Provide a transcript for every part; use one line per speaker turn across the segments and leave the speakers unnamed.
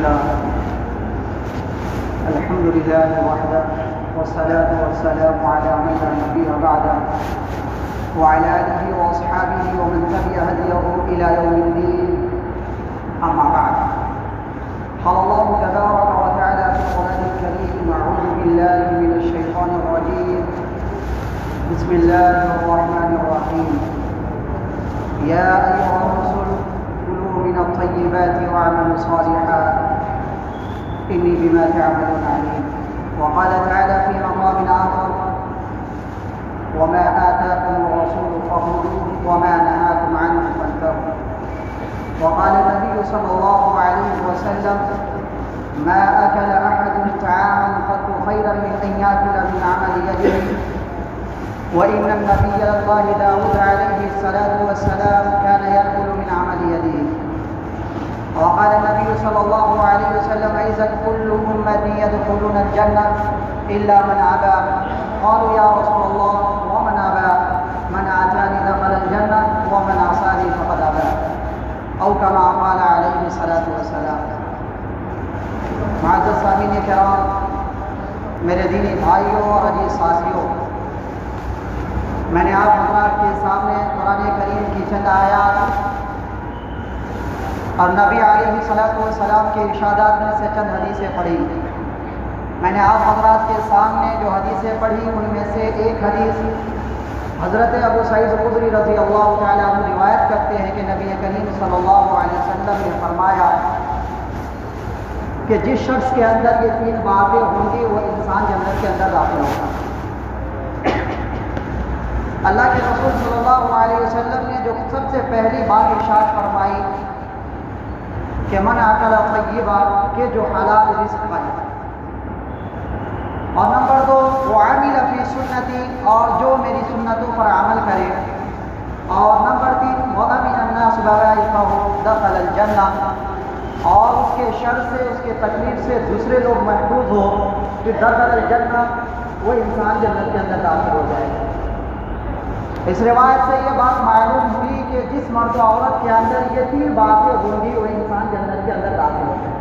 لله الحمد لله وحده والصلاة والسلام على من لا نبي بعده وعلى آله وأصحابه ومن تبع هديه إلى يوم الدين أما بعد. قال الله تبارك وتعالى في القرآن الكريم: أعوذ بالله من الشيطان الرجيم، بسم الله الرحمن الرحيم. يا أيها الرسل كلوا من الطيبات واعملوا صالحا إني بما تعملون عليم. وقال تعالى في مقام آخر: وما آتاكم الرسول فخذوه وما نهاكم عنه فانتهوا. وقال النبي صلى الله عليه وسلم: ما أكل أحد طعاما قط خيرا من أن يأكل من عمل يده. وإن النبي الله داود عليه الصلاة والسلام كان يأكل من عمل يده. وقال النبي صلى الله عليه وسلم: إذا كل أمتي يدخلون الجنة إلا من أبى. قالوا يا رسول الله ومن أبى؟ من أتاني دخل الجنة ومن عصاني فقد أبى، أو كما قال عليه الصلاة والسلام. معزز سامعین کرام، میرے دینی بھائیوں اور عزیز ساتھیوں، میں نے آپ حضرات کے سامنے قرآن کریم کی چند آیات اور نبی علیہ الصلوۃ والسلام کے ارشادات میں سے چند حدیثیں پڑھی. میں نے آپ حضرات کے سامنے جو حدیثیں پڑھی ان میں سے ایک حدیث حضرت ابو سعید خدری رضی اللہ تعالیٰ عنہ روایت کرتے ہیں کہ نبی کریم صلی اللہ علیہ وسلم نے فرمایا کہ جس شخص کے اندر یہ تین باتیں ہوں گی وہ انسان جنت کے اندر داخل ہوگا. اللہ کے رسول صلی اللہ علیہ وسلم نے جو سب سے پہلی بات ارشاد فرمائی کہ من اکل طیبا، کہ جو حلال رزق کھائے، اور نمبر 2 وعمل فی سنتی، اور جو میری سنتوں پر عمل کرے، اور نمبر 3 وامن الناس بوائقہ دخل الجنہ، اور اس کے شر سے اس کے تکلیف سے دوسرے لوگ محفوظ ہو کہ دخل الجنہ، وہ انسان جنت کے اندر داخل ہو جائے گا. اس روایت سے یہ بات معلوم ہوئی کہ جس مرد و عورت کے اندر یہ تین باتیں ہوں گی وہ انسان جنت کے اندر داخل ہو جائے.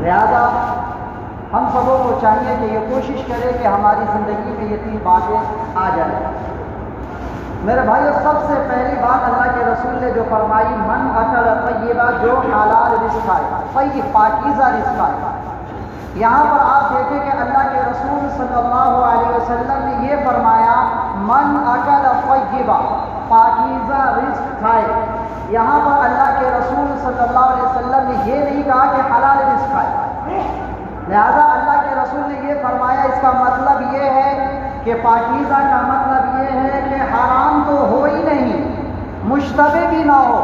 لہذا ہم سبوں کو چاہیے کہ یہ کوشش کرے کہ ہماری زندگی میں یہ تین باتیں آ جائیں. میرے بھائیو، سب سے پہلی بات اللہ کے رسول نے جو فرمائی: من اکل طیبا، جو حلال رزق کھائے، طیب پاکیزہ رزق کھائے. یہاں پر آپ دیکھیں کہ اللہ کے رسول صلی اللہ علیہ وسلم نے یہ فرمایا من اکل طیبا، پاکیزہ رزق کھائے. یہاں پر اللہ کے رسول صلی اللہ علیہ وسلم نے یہ نہیں کہا کہ حلال رزق کھائے. لہذا اللہ کے رسول نے یہ فرمایا، اس کا مطلب یہ ہے کہ پاکیزہ کا مطلب یہ ہے کہ حرام تو ہو ہی نہیں، مشتبہ بھی نہ ہو،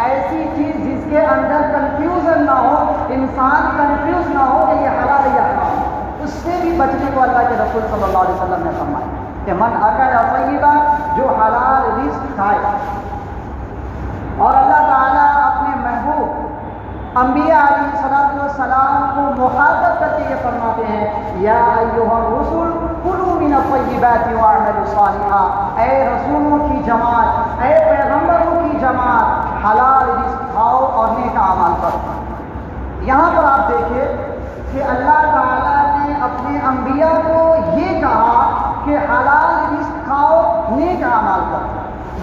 ایسی چیز جس کے اندر کنفیوژن نہ ہو، انسان کنفیوز نہ ہو کہ یہ حلال ہے یا حرام. اس سے بھی بچنے کو اللہ کے رسول صلی اللہ علیہ وسلم نے فرمایا کہ من اکل طیبا، جو حلال رزق کھائے. اور اللہ تعالیٰ اپنے محبوب انبیاء علیہ السلام کو مخاطب کرتے یہ فرماتے ہیں: یا ایھا الرسل کلوا من الطیبات واعملوا صالحا. اے رسولوں کی جماعت، اے پیغمبروں کی جماعت، حلال رزق کھاؤ اور نیک اعمال کرو. یہاں پر آپ دیکھیں کہ اللہ تعالیٰ نے اپنے انبیاء کو یہ کہا کہ حلال رزق کھاؤ، نیک اعمال کرو.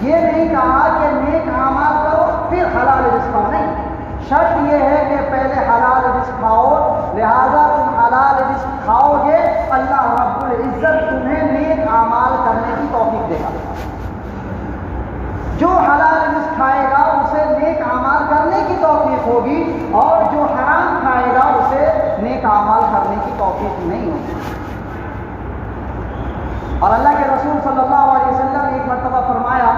یہ نہیں کہا کہ نیک اعمال کرو پھر حلال رزق کھاؤ. نہیں، شرط یہ ہے کہ پہلے حلال رزق کھاؤ. لہذا تم حلال رزق کھاؤ گے، اللہ رب العزت تمہیں نیک اعمال کرنے کی توفیق دے گا. جو حلال رزق کھائے گا اسے نیک اعمال کرنے کی توفیق ہوگی، اور جو حرام کھائے گا اسے نیک اعمال کرنے کی توفیق نہیں ہوگی. اور اللہ کے رسول صلی اللہ علیہ وسلم نے ایک مرتبہ فرمایا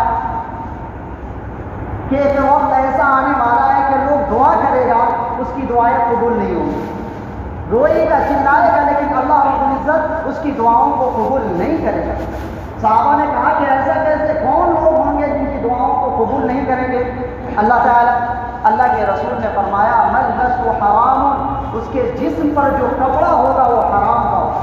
کہ ایک وقت ایسا آنے والا ہے کہ لوگ دعا کرے گا، اس کی دعائیں قبول نہیں ہوں گی. روئے گا، چلائے گا، لیکن اللہ رب العزت اس کی دعاؤں کو قبول نہیں کرے گا. صحابہ نے کہا کہ ایسا کیسے، کون لوگ ہوں گے جن کی دعاؤں کو قبول نہیں کریں گے؟ اللہ کے رسول نے فرمایا: ملبس و حرام، اس کے جسم پر جو کپڑا ہوگا وہ حرام کا ہوگا.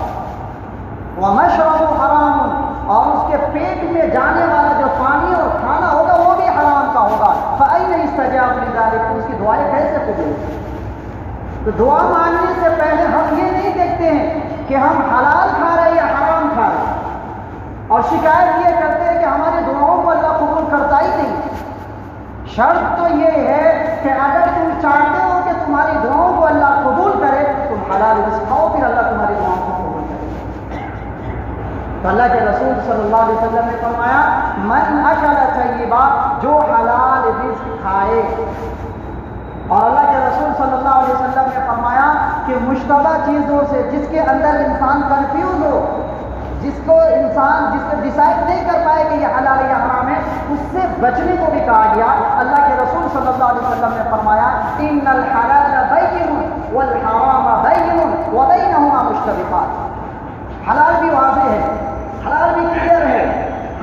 ومشرب حرام، اور اس کے پیٹ میں جانے والا جو پانی اور کھانا ہوگا وہ بھی حرام کا ہوگا. فأين يستجاب لذلك، اس کی دعائیں کیسے قبول؟ تو دعا مانگنے سے پہلے ہم یہ نہیں دیکھتے ہیں کہ ہم حلال کھا رہے ہیں یا حرام کھا رہے ہیں، اور شکایت یہ کرتے ہیں کہ ہماری دعاؤں کو اللہ قبول کرتا ہی نہیں۔ شرط تو یہ ہے کہ اگر تم چاہتے ہو کہ تمہاری دعاؤں کو اللہ قبول کرے، تم حلال رزق کھاؤ، پھر اللہ تمہاری دعاؤں کو قبول کرے۔ تو اللہ کے رسول صلی اللہ علیہ وسلم نے فرمایا من اکل طیبا، جو حلال رزق کھائے۔ اور اللہ کے رسول صلی اللہ علیہ وسلم نے فرمایا کہ مشتبہ چیزوں سے، جس کے اندر انسان کنفیوز ہو، جس کو ڈیسائیڈ نہیں کر پائے کہ یہ حلال یا حرام ہے، اس سے بچنے کو بھی کہا گیا۔ اللہ کے رسول صلی اللہ علیہ وسلم نے فرمایا ان الحلال بین والحرام بین وبینہما مشتبہات، حلال بھی واضح ہے، حلال بھی کلیئر ہے،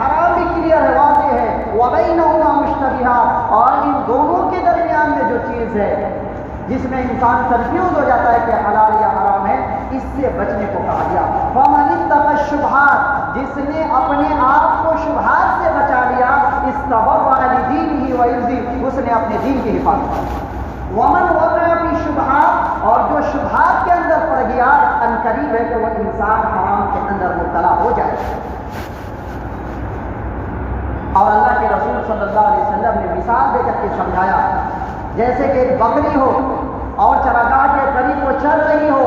حرام بھی کلیئر ہے، واضح ہے، وبینہما مشتبہات، اور ان دونوں کے درمیان میں جو چیز ہے جس میں انسان کنفیوز ہو جاتا ہے کہ حلال یا حرام ہے، اس سے بچنے کو کہا گیا۔ فمن اتقى الشبہات، جس نے اپنے آپ کو شبہات سے بچا لیا، استبرأ لدینہ وعرضہ، اس نے اپنے دین کی حفاظت کی۔ ومن وقع فی الشبہات، اور جو شبہات کے اندر پڑ گیا، ان قریب ہے کہ وہ انسان حرام کے اندر مبتلا ہو جائے۔ اور اللہ کے رسول صلی اللہ علیہ وسلم نے مثال دے کر کے سمجھایا، جیسے کہ ایک بکری ہو اور چراگاہ کے قریب وہ چل رہی ہو،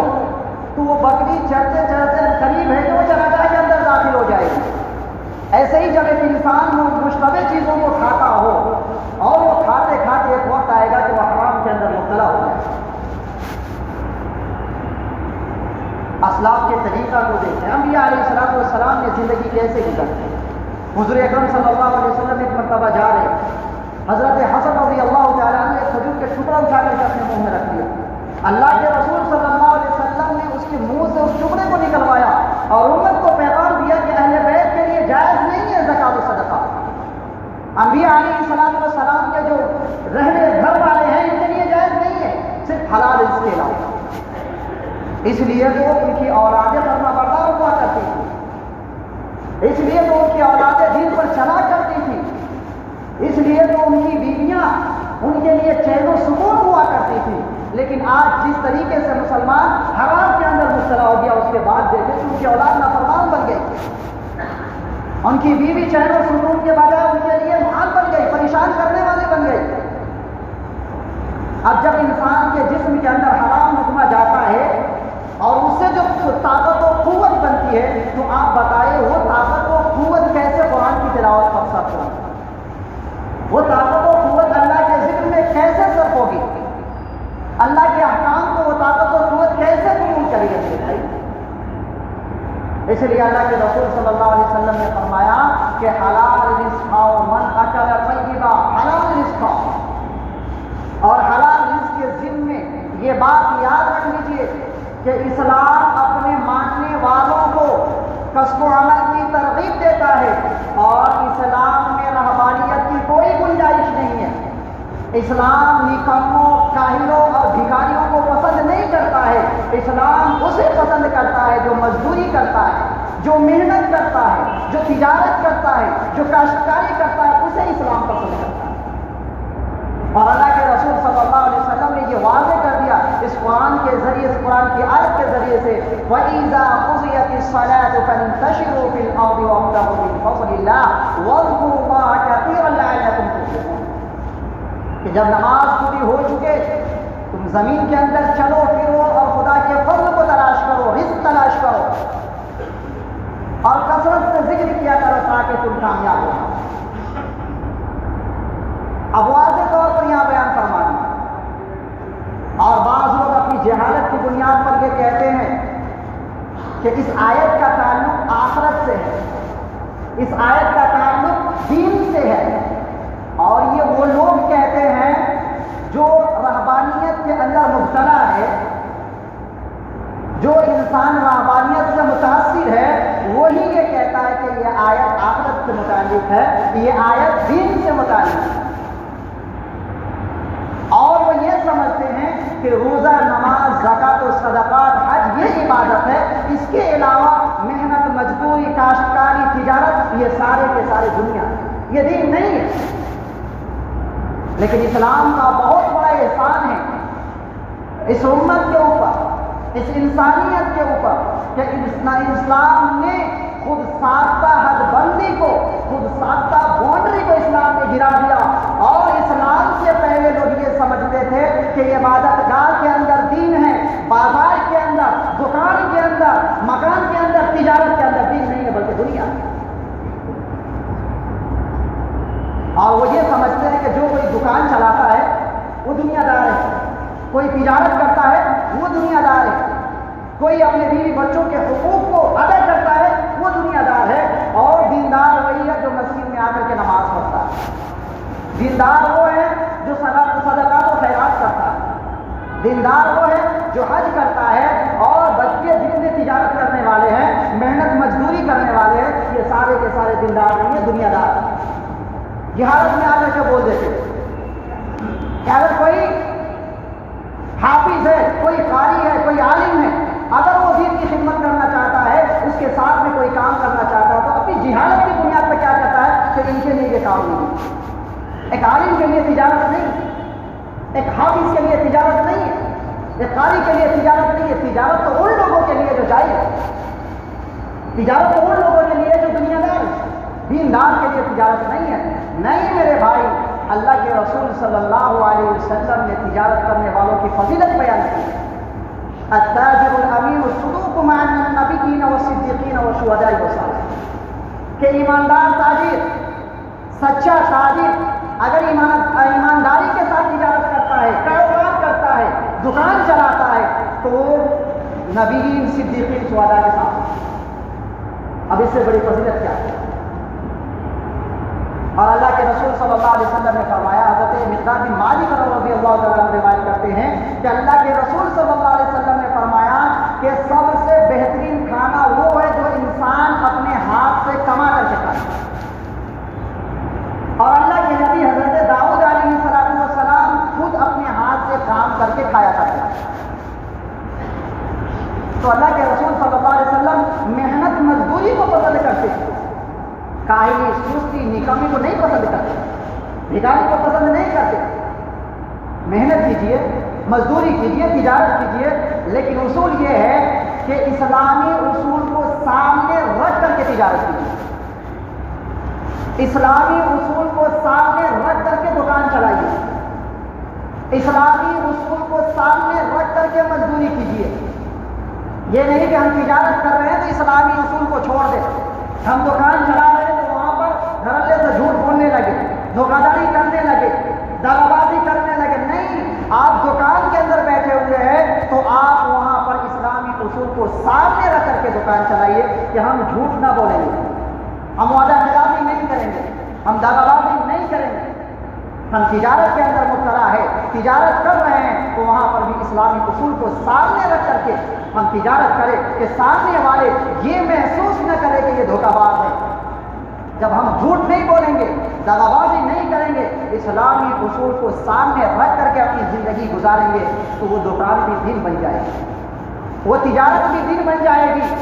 تو وہ بکری چلتے چلتے قریب ہے کہ وہ چراگاہ کے اندر داخل ہو جائے گی۔ ایسے ہی جب ایک انسان مشتبہ چیزوں کو کھاتا ہو اور وہ کھاتے کھاتے ایک وقت آئے گا کہ وہ حرام کے اندر مبتلا ہو جائے۔ اسلاف کے طریقہ کو دیکھیں، انبیاء علیہ السلام نے زندگی کیسے گزاری۔ حضور اکرم صلی اللہ علیہ وسلم ایک مرتبہ جا رہے، حضرت حسن رضی اللہ تعالیٰ عنہ ایک کھجور کے ٹکڑا اٹھا کر کے اپنے منہ میں رکھ دیا۔ اللہ کے رسول صلی اللہ علیہ وسلم نے اس کے منہ سے اس ٹکڑے کو نکلوایا اور امت کو پیغام دیا کہ اہل بیت کے لیے جائز نہیں ہے زکوٰۃ و صدقہ۔ انبیاء علیہ السلام کے جو رہنے گھر والے ہیں ان کے لیے جائز نہیں ہے، صرف حلال رزق کے علاوہ۔ اس لیے تو ان کی اولادیں فرما بردار ہوا کرتی تھی، اس لیے تو ان کی اولادیں دین پر چلا کرتی تھی، اس لیے تو ان کی بیویاں ان کے لیے چین و سکون ہوا کرتی تھی۔ لیکن آج جس طریقے سے مسلمان حرام کے اندر مبتلا ہو گیا، اس کے بعد دیکھیں کہ ان کی اولاد نافرمان بن گئی، ان کی بیوی چین و سکون کے بجائے ان کے لیے محال بن گئی، پریشان کرنے والی بن گئی۔ اب جب انسان کے جسم کے اندر حرام حکمہ جاتا ہے اور اس سے جو طاقت و قوت بنتی ہے، تو آپ بتائیں وہ طاقت و قوت کیسے قرآن کی تلاوت پر صرف ہوگی؟ وہ طاقت و قوت اللہ کے ذکر میں کیسے صرف ہوگی؟ اللہ کے احکام کو وہ طاقت و قوت کیسے قبول کرے گا؟ اس لیے اللہ کے رسول صلی اللہ علیہ وسلم نے فرمایا کہ حلال رزق کھاؤ، من اکل طیبا، حلال رزق کھاؤ۔ اور حلال رزق کے ذمے یہ بات یاد رکھ لیجیے کہ اسلام اپنے ماننے والوں کو کسب و عمل کی ترغیب دیتا ہے، اور اسلام میں رہبانیت کی کوئی گنجائش نہیں ہے۔ اسلام نکموں، کاہلوں اور بھکاریوں کو پسند نہیں کرتا ہے۔ اسلام اسے پسند کرتا ہے جو مزدوری کرتا ہے، جو محنت کرتا ہے، جو تجارت کرتا ہے، جو کاشتکاری کرتا ہے، اسے اسلام پسند کرتا ہے۔ اور اللہ کے رسول صلی اللہ علیہ وسلم نے یہ واضح کر دیا اس قرآن کے ذریعے، اس قرآن کی آیت کے ذریعے سے، وَإِذَا قُضِيَتِ الصَّلَاةُ فَانتَشِرُوا فِي الْأَرْضِ وَابْتَغُوا مِن فَضْلِ اللَّهِ وَاذْكُرُوا اللَّهَ كَثِيرًا لَعَلَّكُمْ تُفْلِحُونَ، کہ جب نماز پوری ہو چکے تم زمین کے اندر چلو پھرو اور خدا کے فضل کو تلاش کرو، رزق تلاش کرو، اور کثرت سے ذکر کیا کرو تاکہ تم کامیاب ہو۔ اب واضح طور پر یہاں بیان فرما دیا، اور بعض لوگ اپنی جہالت کی بنیاد پر یہ کہتے ہیں کہ اس آیت کا تعلق آخرت سے ہے، اس آیت کا تعلق دین سے ہے، اور یہ وہ لوگ کہتے ہیں جو رہبانیت کے اندر مبتلا ہے، جو انسان رہبانیت سے متاثر ہے، وہی یہ کہتا ہے کہ یہ آیت آخرت سے متعلق ہے، یہ آیت دین سے متعلق ہے، اور وہ یہ سمجھتے ہیں کہ روزہ، نماز، زکوٰۃ و صدقات، حج یہ عبادت ہے، اس کے علاوہ محنت، مزدوری، کاشتکاری، تجارت، یہ سارے کے سارے دنیا، یہ دین نہیں ہے۔ لیکن اسلام کا بہت بڑا احسان ہے اس امت کے اوپر، اس انسانیت کے اوپر کہ اسلام نے خود ساختہ حد بندی کو، خود ساختہ باؤنڈری کو اسلام نے گرا دیا۔ اور اسلام سے پہلے لوگ یہ سمجھتے تھے کہ عبادت گاہ کے اندر دین ہے، بازار کے اندر، دکان کے اندر، مکان کے اندر، تجارت کے اندر دین نہیں ہے بلکہ دنیا ہے۔ اور وہ یہ سمجھتے ہیں کہ جو کوئی دکان چلاتا ہے وہ دنیا دار ہے، کوئی تجارت کرتا ہے وہ دنیا دار ہے، کوئی اپنے بیوی بچوں کے حقوق کو ادا کرتا ہے وہ دنیا دار ہے، اور دیندار وہی ہے جو مسجد میں آ کر کے نماز پڑھتا ہے، دیندار وہ ہے جو صدقات و خیرات کرتا ہے، دیندار وہ ہے جو حج کرتا ہے، اور بچے جتنے تجارت کرنے والے ہیں، محنت مزدوری کرنے والے ہیں، یہ سارے کے سارے دیندار نہیں ہیں، دنیا دار ہیں۔ یہ حالت میں آ کر کے بول دیتے کہ اگر کوئی حافظ ہے، کوئی قاری ہے، کوئی عالم ہے، اگر وہ دین کی خدمت کرنا چاہتا ہے، اس کے ساتھ میں کوئی کام کرنا چاہتا ہے، تو اپنی جہالت کی بنیاد پہ کیا کرتا ہے کہ ان کے لیے یہ کام نہیں۔ ایک عالم کے لیے تجارت نہیں، ایک حافظ کے لیے تجارت نہیں ہے، ایک قاری کے لیے تجارت نہیں ہے۔ تجارت تو ان لوگوں کے لیے جو جائز ہے، تجارت تو ان لوگوں کے لیے جو دنیا دار ہے، دیندار کے لیے تجارت نہیں ہے۔ نہیں میرے بھائی، اللہ کے رسول صلی اللہ علیہ وسلم نے تجارت کرنے والوں کی فضیلت بیان کی ہے۔ التاجر الامین الصدوق مع النبیین والصدیقین والشہداء والصالحین، کہ ایماندار تاجر، سچا تاجر اگر ایمانداری کے ساتھ تجارت کرتا ہے، کاروبار کرتا ہے، دکان چلاتا ہے، تو نبیین، صدیقین، شہداء کے ساتھ۔ اب اس سے بڑی فضیلت کیا ہے؟ اور اللہ کے رسول صلی اللہ علیہ وسلم نے فرمایا، حضرت مقداد بن مالک رضی اللہ تعالیٰ عنہ روایت کرتے ہیں کہ اللہ کے رسول صلی اللہ علیہ وسلم نے فرمایا کہ سب سے بہترین کھانا وہ ہے جو انسان اپنے ہاتھ سے کما کر کے کھائے۔ اور اللہ کے نبی حضرت داؤد علیہ السلام خود اپنے ہاتھ سے کام کر کے کھایا کرتے ہیں۔ تو اللہ کے رسول صلی اللہ علیہ وسلم محنت مزدوری کو پسند کرتے ہیں، کاہلی، سستی، نکمی کو نہیں پسند کرتے، بھکاری کو پسند نہیں کرتے۔ محنت کیجیے، مزدوری کیجیے، تجارت کیجیے، لیکن اصول یہ ہے کہ اسلامی اصول کو سامنے رکھ کر کے تجارت کیجیے، اسلامی اصول کو سامنے رکھ کر کے دکان چلائیے، اسلامی اصول کو سامنے رکھ کر کے مزدوری کیجیے۔ یہ نہیں کہ ہم تجارت کر رہے ہیں تو اسلامی اصول کو چھوڑ دیں، ہم دکان چلا رہے ہیں تو وہاں پر دھڑلے سے جھوٹ بولنے لگے، دھوکہ دھڑی کرنے لگے، دغا بازی کرنے لگے۔ نہیں، آپ دکان کے اندر بیٹھے ہوئے ہیں تو آپ وہاں پر اسلامی اصول کو سامنے رکھ کر کے دکان چلائیے کہ ہم جھوٹ نہ بولیں گے، ہم وعدہ خلافی نہیں کریں گے، ہم دغا بازی نہیں کریں گے، ہم تجارت کے اندر مبتلا ہے، تجارت کر رہے ہیں تو وہاں پر بھی اسلامی اصول کو سامنے رکھ کر کے ہم تجارت کریں کہ سامنے والے یہ محسوس نہ کرے کہ یہ دھوکہ باز ہے۔ جب ہم جھوٹ نہیں بولیں گے، دغا بازی نہیں کریں گے، اسلامی اصول کو سامنے رکھ کر کے اپنی زندگی گزاریں گے تو وہ دکان بھی دین بن جائے گی، وہ تجارت بھی دین بن جائے گی،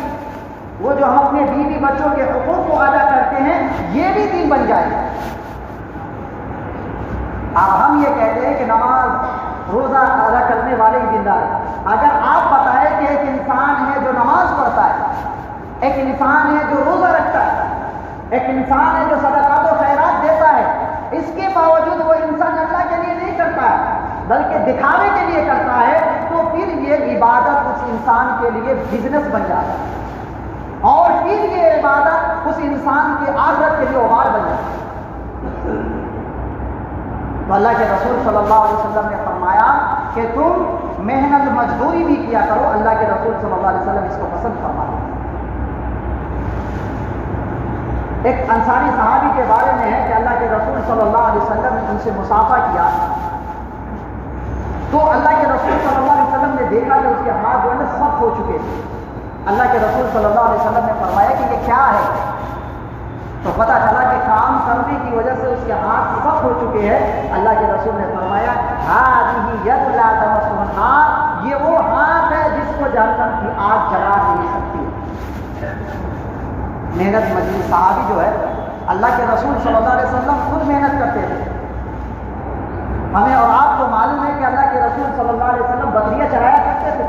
وہ جو ہم اپنے بیوی بچوں کے حقوق کو ادا کرتے ہیں یہ بھی دین بن جائے گا۔ اب ہم یہ کہتے ہیں کہ نماز روزہ ادا کرنے والے ہی دیندار ہیں۔ اگر آپ بتائیں کہ ایک انسان ہے جو نماز پڑھتا ہے، ایک انسان ہے جو روزہ رکھتا ہے، ایک انسان ہے جو صدقات و خیرات دیتا ہے، اس کے باوجود وہ انسان اللہ کے لیے نہیں کرتا ہے بلکہ دکھاوے کے لیے کرتا ہے، تو پھر یہ عبادت اس انسان کے لیے بزنس بن جاتا ہے، اور پھر یہ عبادت اس انسان کے آخرت کے لیے وبال بن جاتا ہے۔ تو اللہ کے رسول صلی اللہ علیہ وسلم نے فرمایا کہ تم محنت مزدوری بھی کیا کرو، اللہ کے رسول صلی اللہ علیہ وسلم اس کو پسند فرماتے ہیں۔ ایک انصاری صحابی کے بارے میں ہے کہ اللہ کے رسول صلی اللہ علیہ وسلم نے ان سے مصافحہ کیا، تو اللہ کے رسول صلی اللہ علیہ وسلم نے دیکھا کہ اس کے ہاتھ جو ہے نا سخت ہو چکے تھے۔ اللہ کے رسول صلی اللہ علیہ وسلم نے فرمایا کہ یہ کیا ہے؟ تو پتہ چلا کہ کام کرنے کی وجہ سے اس کے ہاتھ سخت ہو چکے ہیں۔ اللہ کے رسول نے فرمایا ہذہ ید لا تمسها النار، یہ وہ ہاتھ ہے جس کو جہنم کی آگ جلا نہیں سکتی۔ محنت مزدور صحابی جو ہے، اللہ کے رسول صلی اللہ علیہ وسلم خود محنت کرتے تھے، ہمیں اور آپ کو معلوم ہے کہ اللہ کے رسول صلی اللہ علیہ وسلم بکریاں چرایا کرتے تھے،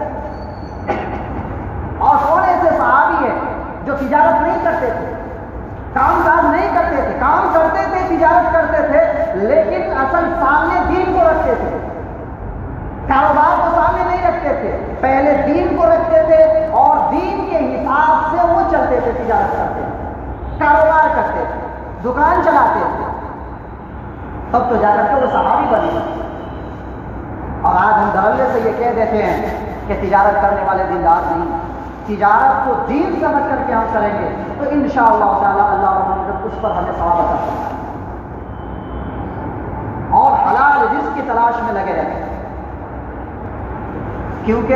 اور کون ایسے صحابی ہیں جو تجارت نہیں کرتے تھے، کام کاج نہیں کرتے تھے، کام کرتے تھے، تجارت کرتے تھے، لیکن اصل سامنے دین کو رکھتے تھے، کاروبار کو سامنے نہیں رکھتے تھے، پہلے دین کو رکھتے تھے اور دین کے حساب سے وہ چلتے تھے، تجارت کرتے تھے، کاروبار کرتے تھے، دکان چلاتے تھے، تب تو جا کر کے وہ صحابی بنے۔ اور آج ہم دھڑلے سے یہ کہہ دیتے ہیں کہ تجارت کرنے والے دیندار نہیں، تجارت کو دین سمجھ کر کے ہم کریں گے تو انشاءاللہ تعالی اللہ رب العزت اس پر ہمیں ثواب عطا فرمائے گا، اور حلال رزق کی تلاش میں لگے رہیں، کیونکہ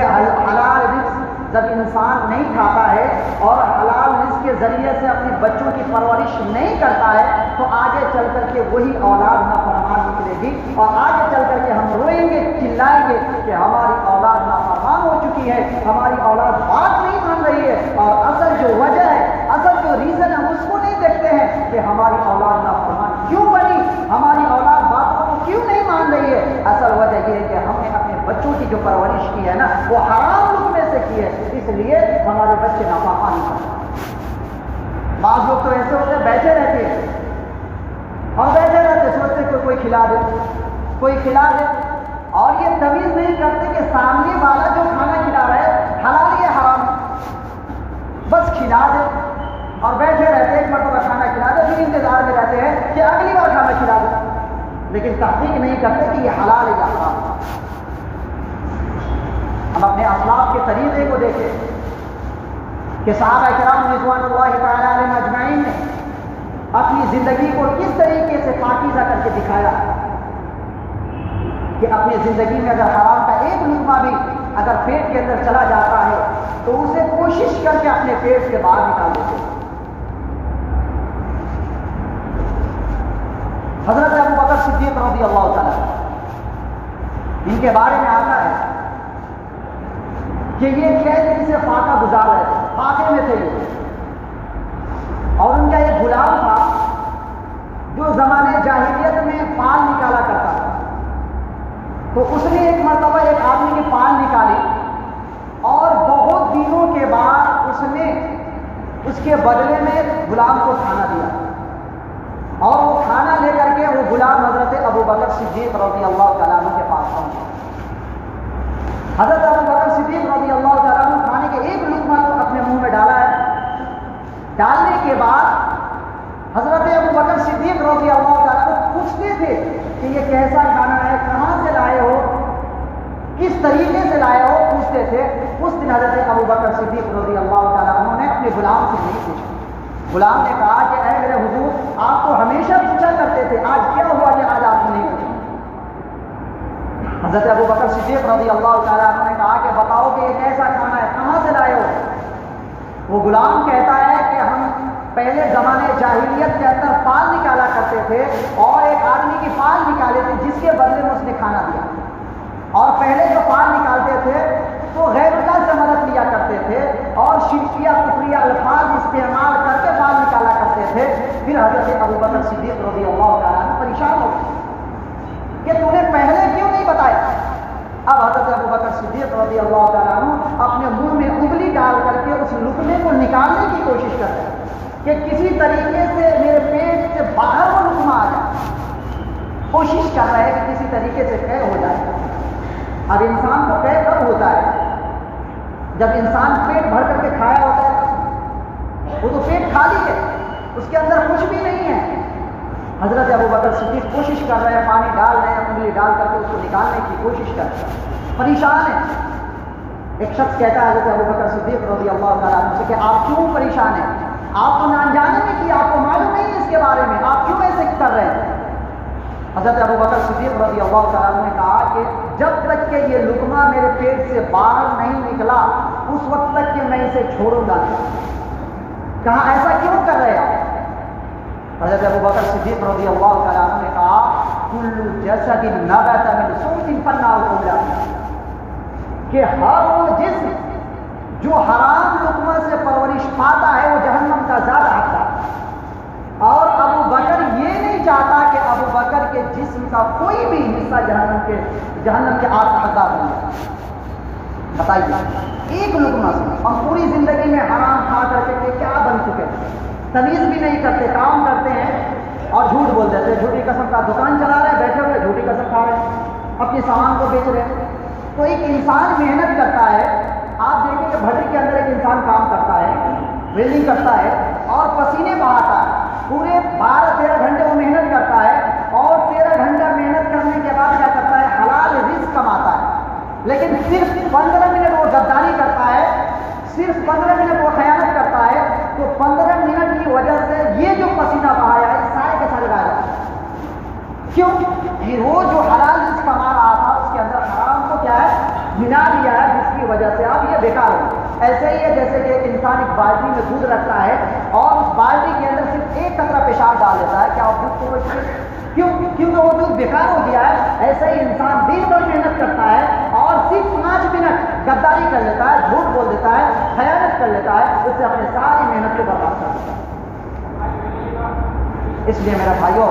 حلال رزق جب انسان نہیں کھاتا ہے اور حلال رزق کے ذریعے سے اپنے بچوں کی پرورش نہیں کرتا ہے تو آگے چل کر کے وہی اولاد نافرمان نکلے گی، اور آگے چل کر کے ہم روئیں گے، چلائیں گے کہ ہماری اولاد نافرمان ہو چکی ہے، ہماری اولاد بات نہیں مان رہی ہے، اور اصل جو وجہ ہے، اصل جو ریزن ہم اس کو نہیں دیکھتے ہیں کہ ہماری اولاد نافرمان کیوں بنی، ہماری اولاد باتوں کو کیوں نہیں مان رہی ہے۔ اصل وجہ یہ ہے کہ ہم نے اپنے بچوں کی جو پرورش کی ہے نا وہ حرام لقمے سے کی ہے، اس لیے ہمارے بچے نافرمان نہیں کرتے۔ بعض لوگ تو ایسے ہوتے ہیں بیٹھے رہتے ہیں اور بیٹھے رہتے سوچتے کہ کوئی کھلا دے، کوئی کھلا دے، اور یہ تمیز نہیں کرتے کہ سامنے والا جو کھانا کھلا رہا ہے حلال یا حرام، بس کھلا دے اور بیٹھے رہتے، ایک مرتبہ کھانا کھلا دے پھر انتظار میں رہتے ہیں کہ اگلی بار کھانا کھلا دے، لیکن تحقیق نہیں کرتے کہ یہ حلال ہے یا حرام۔ ہم اپنے اسلاف کے طریقے کو دیکھیں کہ صحابہ کرام رضوان اللہ تعالی علیہم اجمعین نے اپنی زندگی کو کس طریقے سے پاکیزہ کر کے دکھایا کہ اپنی زندگی میں اگر حرام کا ایک لقمہ بھی اگر پیٹ کے اندر چلا جاتا ہے تو اسے کوشش کر کے اپنے پیٹ سے باہر نکال دیتے۔ حضرت ابو بکر صدیق رضی اللہ تعالیٰ ان کے بارے میں آتا ہے کہ یہ قید سے فاقہ گزار رہے تھے، فاقے میں تھے یہ، اور ان کا ایک غلام تھا جو زمانے جاہلیت میں پال نکالا کرتا تھا، تو اس نے ایک مرتبہ ایک آدمی کی پال نکالی اور بہت دنوں کے بعد اس نے اس کے بدلے میں غلام کو کھانا دیا، اور وہ کھانا لے کر کے وہ غلام حضرت ابو بکر صدیق رضی اللہ تعالیٰ عنہ کے پاس پہنچا۔ حضرت ابو بکر صدیق رضی اللہ تعالیٰ عنہ کھانے کے ایک لقمہ کو اپنے منہ میں ڈالا ہے، ڈالنے کے بعد حضرت ابو بکر صدیق رضی اللہ تعالیٰ عنہ پوچھتے تھے کہ یہ کیسا کھانا ہے، کہاں سے لائے ہو، کس طریقے سے لائے ہو، پوچھتے تھے۔ اس دن حضرت ابو بکر صدیق رضی اللہ تعالیٰ عنہ نے اپنے غلام سے نہیں پوچھا۔ غلام نے کہا کہ اے میرے حضور آپ تو ہمیشہ پوچھا کرتے تھے، آج کیا ہوا کہ آج آپ نے نہیں پوچھا؟ حضرت ابو بکر صدیق رضی اللہ تعالیٰ عنہ نے کہا کہ بتاؤ کہ یہ کیسا کھانا ہے، کہاں سے لائے ہو؟ وہ غلام کہتا ہے کہ ہم پہلے زمانے جاہلیت کے اندر پال نکالا کرتے تھے اور ایک آدمی کی پال نکالے تھے جس کے بدلے میں اس نے کھانا دیا، اور پہلے جو پال نکالتے تھے تو غیر اللہ سے مدد لیا کرتے تھے اور شرکیہ کفریہ الفاظ استعمال کر کے پال نکالا کرتے تھے۔ پھر حضرت ابو بکر صدیق رضی اللہ تعالیٰ عنہ پریشان ہو گئے کہ تو نے پہلے کیوں نہیں بتایا؟ اب حضرت ابو بکر صدیق رضی اللہ تعالیٰ عنہ اپنے منہ میں انگلی ڈال کر کے اس لقمے کو نکالنے کی کوشش کرتے ہیں کہ کسی طریقے سے میرے پیٹ سے باہر وہ لقمہ آ جائے، کوشش کر رہے ہیں کہ کسی طریقے سے قید ہو جائے۔ اب انسان کو قید کب ہوتا ہے؟ جب انسان پیٹ بھر کر کے کھایا ہوتا ہے، وہ تو پیٹ خالی ہے، اس کے اندر کچھ بھی نہیں ہے۔ حضرت ابو بکر صدیق کوشش کر رہے ہیں، پانی ڈال رہے ہیں، انگلی ڈال کر کے اس کو نکالنے کی کوشش کر رہے ہیں، پریشان ہیں۔ ایک شخص کہتا ہے حضرت ابو بکر صدیق رضی اللہ تعالیٰ عنہ سے کہ آپ کیوں پریشان ہیں؟ آپ کو انجانے میں کی، آپ کو معلوم نہیں ہے اس کے بارے میں، آپ کیوں ایسے کر رہے ہیں؟ حضرت ابو بکر صدیق رضی اللہ تعالیٰ عنہ نے کہا کہ جب تک کہ یہ لقمہ میرے پیٹ سے باہر نہیں نکلا اس وقت تک کہ میں اسے چھوڑوں گا نہیں۔ کہا ایسا کیوں کر رہے ہیں؟ حضرت ابو بکر صدیق رضی اللہ تعالیٰ عنہ نے کہا کل جسد نبت من سوء فالنار اولى کہ ہر وہ جسم جو حرام لقمہ سے پرورش پاتا ہے وہ جہنم کا زیادہ حقدار ہے۔ اور ابو بکر یہ نہیں نہیں چاہتا کہ ابو بکر کے جسم کا کوئی بھی حصہ جہنم کے آگ کا حقدار بن جائے۔ بتائیے ایک لقمہ سے ہم پوری زندگی میں حرام کھا کر کے کیا بن چکے ہیں؟ تمیز بھی نہیں کرتے، کام کرتے ہیں اور جھوٹ بول دیتے ہیں، جھوٹی قسم کا دکان چلا رہے ہیں، بیٹھے ہوئے جھوٹی قسم کھا رہے ہیں، اپنے سامان کو بیچ رہے ہیں۔ تو ایک انسان محنت کرتا ہے، آپ دیکھیں کہ بھٹی کے اندر ایک انسان کام کرتا ہے، ویلڈنگ کرتا ہے اور پسینے بہاتا ہے، پورے 12-13 گھنٹے وہ محنت کرتا ہے اور 13 گھنٹہ محنت کرنے کے بعد کیا کرتا ہے؟ حلال رزق کماتا ہے، لیکن صرف 15 منٹ وہ غداری کرتا ہے، صرف 15 منٹ وہ خیانت کرتا ہے، تو 15 منٹ کی وجہ سے یہ جو پسینہ بہایا ہے سارے کے سارے رہ جاتے ہیں۔ کیوں؟ یہ وہ جو حلال رزق کما رہا تھا اس کے اندر حرام کو کیا ہے؟ ملا دیا ہے، جس کی وجہ سے اب یہ بیکار ہو۔ ایسے ہی ہے جیسے کہ انسان ایک بالٹی میں دودھ رکھتا ہے اور اس بالٹی کے اندر صرف ایک قطرہ پیشاب ڈال دیتا ہے، کیا وہ دودھ کو کیونکہ وہ دودھ بیکار ہو گیا ہے۔ ایسے ہی انسان دن بھر محنت کرتا ہے اور صرف 5 منٹ غداری کر لیتا ہے، جھوٹ بول دیتا ہے، خیانت کر لیتا ہے، اس سے اپنے ساری محنت کو برباد کر دیتا ہے۔ اس لیے میرے بھائیوں،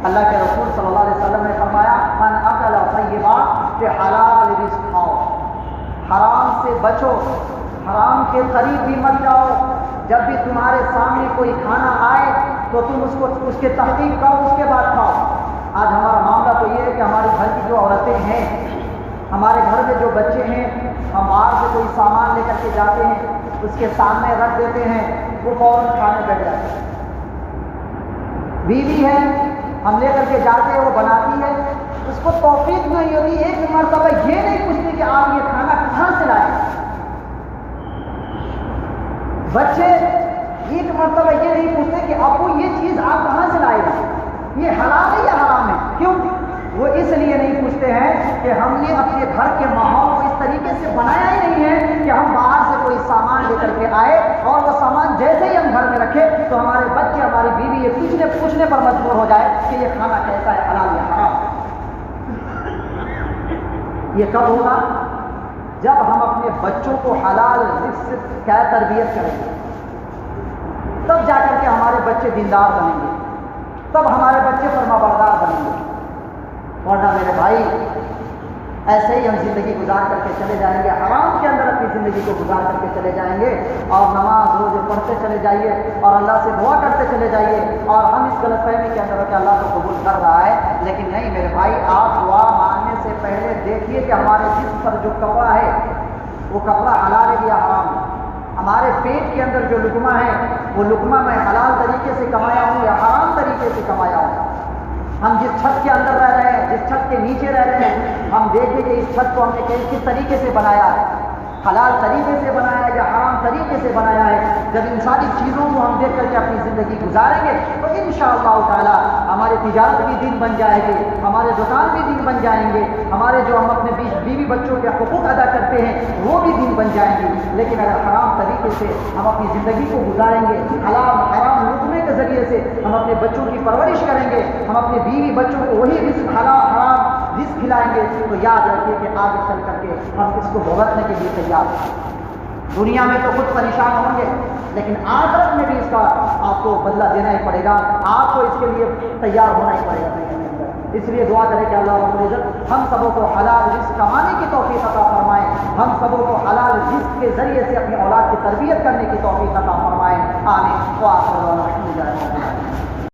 اللہ کے رسول صلی اللہ علیہ وسلم نے فرمایا من اکل طیبا، کہ حلال رزق کھاؤ، حرام سے بچو، حرام کے قریب بھی مت جاؤ۔ جب بھی تمہارے سامنے کوئی کھانا آئے تو تم اس کے تحقیق کرو، اس کے بعد کھاؤ۔ آج ہمارا معاملہ تو یہ ہے کہ ہمارے گھر کی جو عورتیں ہیں، ہمارے گھر میں جو بچے ہیں، ہم باہر سے کوئی سامان لے کر کے جاتے ہیں، اس کے سامنے رکھ دیتے ہیں، وہ فوراً کھانے بیٹھ جاتے ہیں۔ بیوی ہے، ہم لے کر کے جاتے ہیں، وہ بناتی ہے، اس کو توفیق نہیں ہوتی ایک مرتبہ یہ نہیں پوچھتی کہ آپ یہ کھانا کہاں سے لائے۔ بچے ایک مرتبہ یہ نہیں پوچھتے کہ ابو یہ چیز آپ کہاں سے لائے گا، یہ حلال ہے یا حرام ہے۔ کیوں؟ وہ اس لیے نہیں پوچھتے ہیں کہ ہم نے اپنے گھر کے ماحول کو اس طریقے سے بنایا ہی نہیں ہے کہ ہم باہر سے کوئی سامان لے کر کے آئے اور وہ سامان جیسے ہی ہم گھر میں رکھے تو ہمارے بچے، ہماری بیوی یہ پوچھنے پر مجبور ہو جائے کہ یہ کھانا کیسا ہے، حلال یا حرام۔ یہ کب ہوگا؟ جب ہم اپنے بچوں کو حلال رزق سے کیا تربیت کریں گے، تب جا کر کے ہمارے بچے دیندار بنیں گے، تب ہمارے بچے فرمانبردار بنیں گے۔ ورنہ میرے بھائی ایسے ہی ہم زندگی گزار کر کے چلے جائیں گے، حرام کے اندر اپنی زندگی کو گزار کر کے چلے جائیں گے اور نماز روزے پڑھتے چلے جائیے اور اللہ سے دعا کرتے چلے جائیے اور ہم اس غلط فہمی کے اندر کہ اللہ کو قبول کر رہا ہے، لیکن نہیں میرے بھائی، آپ دعا مانگنے سے پہلے دیکھیے کہ ہمارے جسم پر جو کپڑا ہے وہ کپڑا حلال ہے یا حرام ہے۔ ہمارے پیٹ کے اندر جو لقمہ ہے وہ لقمہ میں حلال طریقے سے کمایا ہوں یا حرام طریقے سے کمایا ہوں۔ ہم جس چھت کے اندر رہ رہے ہیں، جس چھت کے نیچے رہ رہے ہیں، ہم دیکھیں کہ اس چھت کو ہم نے کس طریقے سے بنایا ہے، حلال طریقے سے بنایا ہے یا حرام طریقے سے بنایا ہے۔ جب ان ساری چیزوں کو ہم دیکھ کر کے اپنی زندگی گزاریں گے تو انشاءاللہ تعالی ہماری تجارت بھی دین بن جائے گی، ہمارے دکان بھی دین بن جائیں گے، ہمارے جو ہم اپنے بیوی بچوں کے حقوق ادا کرتے ہیں وہ بھی دین بن جائیں گے۔ لیکن اگر حرام طریقے سے ہم اپنی زندگی کو گزاریں گے، حرام لقمے کے ذریعے سے ہم اپنے بچوں کی پرورش کریں گے، ہم اپنے بیوی بچوں کو وہی رزق حرام رزق کھلائیں گے، تو یاد رکھیے کہ آگے چل کر کے ہم اس کو بھگتنے کے لیے تیار ہیں۔ دنیا میں تو خود پریشان ہوں گے، لیکن آخرت میں بھی اس کا آپ کو بدلہ دینا ہی پڑے گا، آپ کو اس کے لیے تیار ہونا ہی پڑے گا دنیا کے اندر۔ اس لیے دعا کریں کہ اللہ رب العزت ہم سبوں کو حلال رزق کمانے کی توفیق عطا فرمائے، ہم سبوں کو حلال رزق کے ذریعے سے اپنی اولاد کی تربیت کرنے کی توفیق عطا فرمائے۔ آمین۔ وآخر دعوانا الحمد للہ۔